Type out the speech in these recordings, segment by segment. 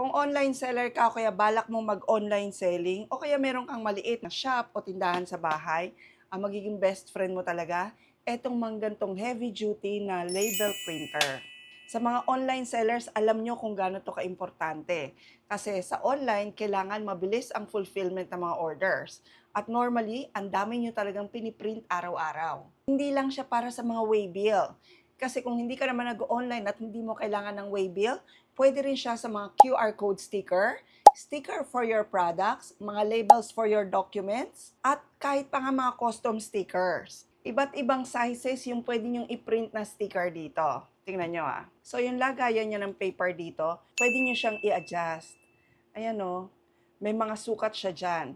Kung online seller ka o kaya balak mong mag-online selling o kaya meron kang maliit na shop o tindahan sa bahay, ang magiging best friend mo talaga, etong manggantong heavy duty na label printer. Sa mga online sellers, alam nyo kung gaano to kaimportante. Kasi sa online, kailangan mabilis ang fulfillment ng mga orders. At normally, ang dami nyo talagang piniprint araw-araw. Hindi lang siya para sa mga waybill. Kasi kung hindi ka naman nag-online at hindi mo kailangan ng waybill, pwede rin siya sa mga QR code sticker, sticker for your products, mga labels for your documents, at kahit pa nga mga custom stickers. Iba't ibang sizes yung pwede nyong i-print na sticker dito. Tingnan nyo ah. So yung lagayan niya ng paper dito, pwede nyo siyang i-adjust. Ayan o, may mga sukat siya dyan.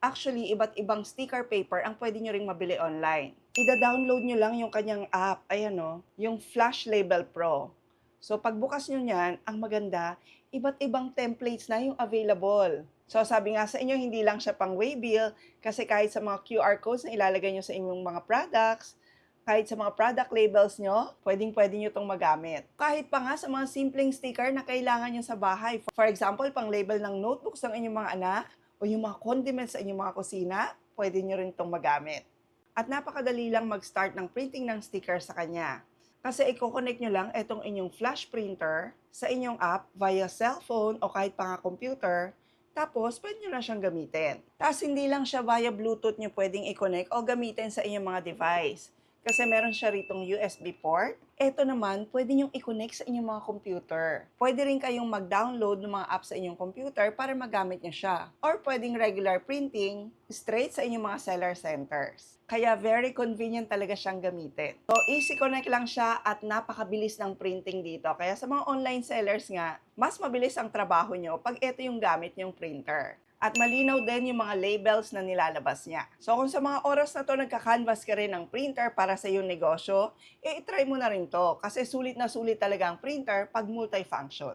Actually, iba't ibang sticker paper ang pwede nyo ring mabili online. Ida-download nyo lang yung kanyang app, ayan o, yung Flash Label Pro. So pagbukas nyo niyan, ang maganda, iba't ibang templates na yung available. So sabi nga sa inyo, hindi lang siya pang waybill, kasi kahit sa mga QR codes na ilalagay nyo sa inyong mga products, kahit sa mga product labels nyo, pwedeng-pwede nyo itong magamit. Kahit pa nga sa mga simpleng sticker na kailangan nyo sa bahay. For example, pang label ng notebooks ng inyong mga anak, o yung mga condiments sa inyong mga kusina, pwede nyo rin itong magamit. At napakadali lang mag-start ng printing ng sticker sa kanya. Kasi i-connect nyo lang itong inyong flash printer sa inyong app via cellphone o kahit pa nga computer, tapos pwede nyo na siyang gamitin. Tapos hindi lang siya via Bluetooth nyo pwedeng i-connect o gamitin sa inyong mga device. Kasi meron siya ritong USB port. Ito naman, pwede nyong i-connect sa inyong mga computer. Pwede rin kayong mag-download ng mga apps sa inyong computer para magamit nyo siya. Or pwedeng regular printing straight sa inyong mga seller centers. Kaya very convenient talaga siyang gamitin. So easy connect lang siya at napakabilis ng printing dito. Kaya sa mga online sellers nga, mas mabilis ang trabaho nyo pag ito yung gamit nyong printer. At malinaw din yung mga labels na nilalabas niya. So kung sa mga oras na to nagka-canvas ka rin ng printer para sa iyong negosyo, i-try mo na rin to kasi sulit na sulit talaga ang printer pag multifunction.